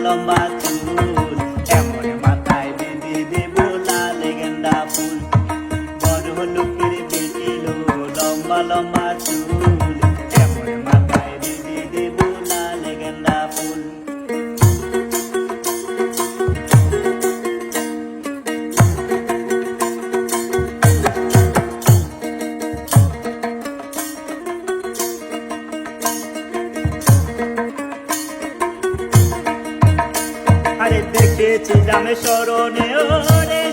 লম্বা চুল এমন মাথায় বেঁধে দেব লাল গেন্দা ফুল। বড় লোকের বেটি লো লম্বা লম্বা চুল এমন মাথায় বেঁধে দেব লাল গেন্দা ফুল। আরে দেখেছি জামে স্মরণে ওরে